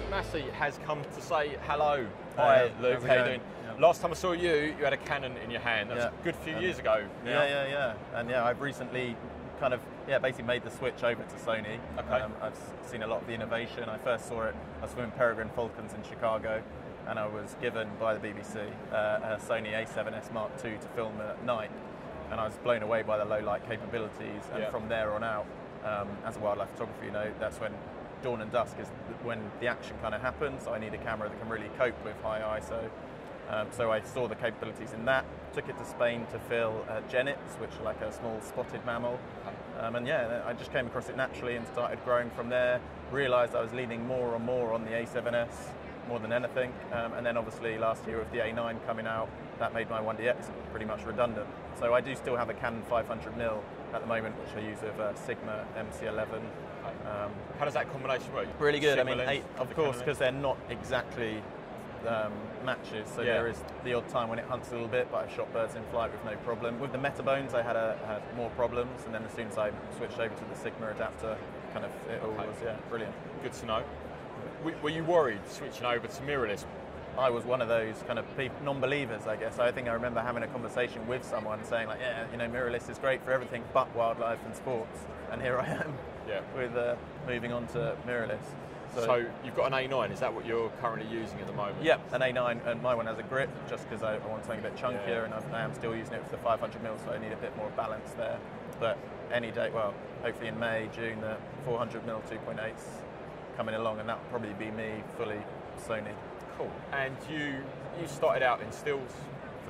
Luke Massey has come to say hello. Hi, Luke, how you doing? Yeah. Last time I saw you, you had a Canon in your hand. That's a good few years ago now. Yeah. And I've recently kind of, basically made the switch over to Sony. Okay. I've seen a lot of the innovation. I first saw it, I was swimming peregrine falcons in Chicago, and I was given by the BBC a Sony A7S Mark II to film at night. And I was blown away by the low light capabilities, and from there on out, as a wildlife photographer, you know, that's when dawn and dusk is when the action kind of happens. So I need a camera that can really cope with high ISO. So I saw the capabilities in that, took it to Spain to fill genets, which are like a small spotted mammal. And I just came across it naturally and started growing from there. Realised I was leaning more and more on the A7S more than anything. And then obviously last year with the A9 coming out, that made my 1DX pretty much redundant. So I do still have a Canon 500mm at the moment, which I use with Sigma MC11. How does that combination work? Really good. Sigma I mean, lens, of course, because they're not exactly matches, so there is the odd time when it hunts a little bit, but I've shot birds in flight with no problem. With the Metabones I had more problems, and then as soon as I switched over to the Sigma adapter, kind of it all was brilliant. Good to know. Were you worried switching over to mirrorless? I was one of those kind of non-believers, I guess. I think I remember having a conversation with someone saying like, mirrorless is great for everything but wildlife and sports, and here I am with moving on to mirrorless. So you've got an A9, is that what you're currently using at the moment? Yeah, an A9, and my one has a grip just because I want something a bit chunkier, and I am still using it for the 500mm, so I need a bit more balance there. But any day, well, hopefully in May, June, the 400mm 2.8's coming along, and that'll probably be me fully Sony. Cool. And you started out in stills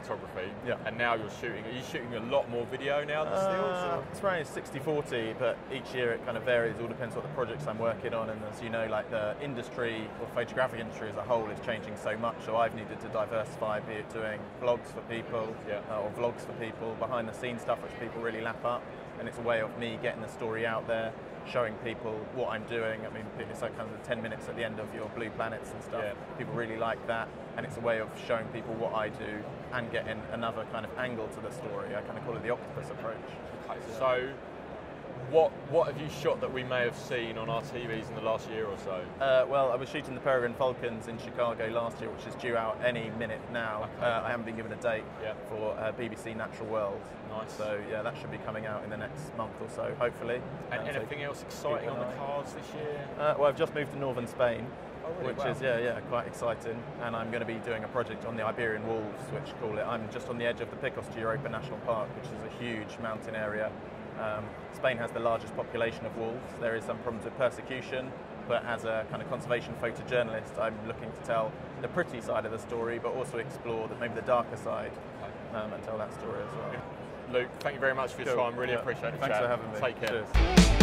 photography, and now you're shooting. Are you shooting a lot more video now than stills? Or? It's around 60-40, but each year it kind of varies. It all depends what the projects I'm working on, and as you know, like the industry or photographic industry as a whole is changing so much, so I've needed to diversify, be it doing vlogs for people or vlogs for people, behind the scenes stuff which people really lap up, and it's a way of me getting the story out there, showing people what I'm doing. I mean, it's like kind of the 10 minutes at the end of your Blue Planets and stuff. People really like that, and it's a way of showing people what I do and getting another kind of angle to the story. I kind of call it the octopus approach. Okay, so what have you shot that we may have seen on our TVs in the last year or so? Well, I was shooting the peregrine falcons in Chicago last year, which is due out any minute now. Okay. I haven't been given a date for BBC Natural World. Nice. So that should be coming out in the next month or so, hopefully. And anything else exciting on the cards this year? Well, I've just moved to northern Spain. Oh, really? Which is quite exciting, and I'm going to be doing a project on the Iberian wolves, which call it. I'm just on the edge of the Picos de Europa National Park, which is a huge mountain area. Spain has the largest population of wolves. There is some problems with persecution, but as a kind of conservation photojournalist, I'm looking to tell the pretty side of the story, but also explore maybe the darker side and tell that story as well. Luke, thank you very much for your time. Really appreciate it. Thanks for having me. Take care. Cheers.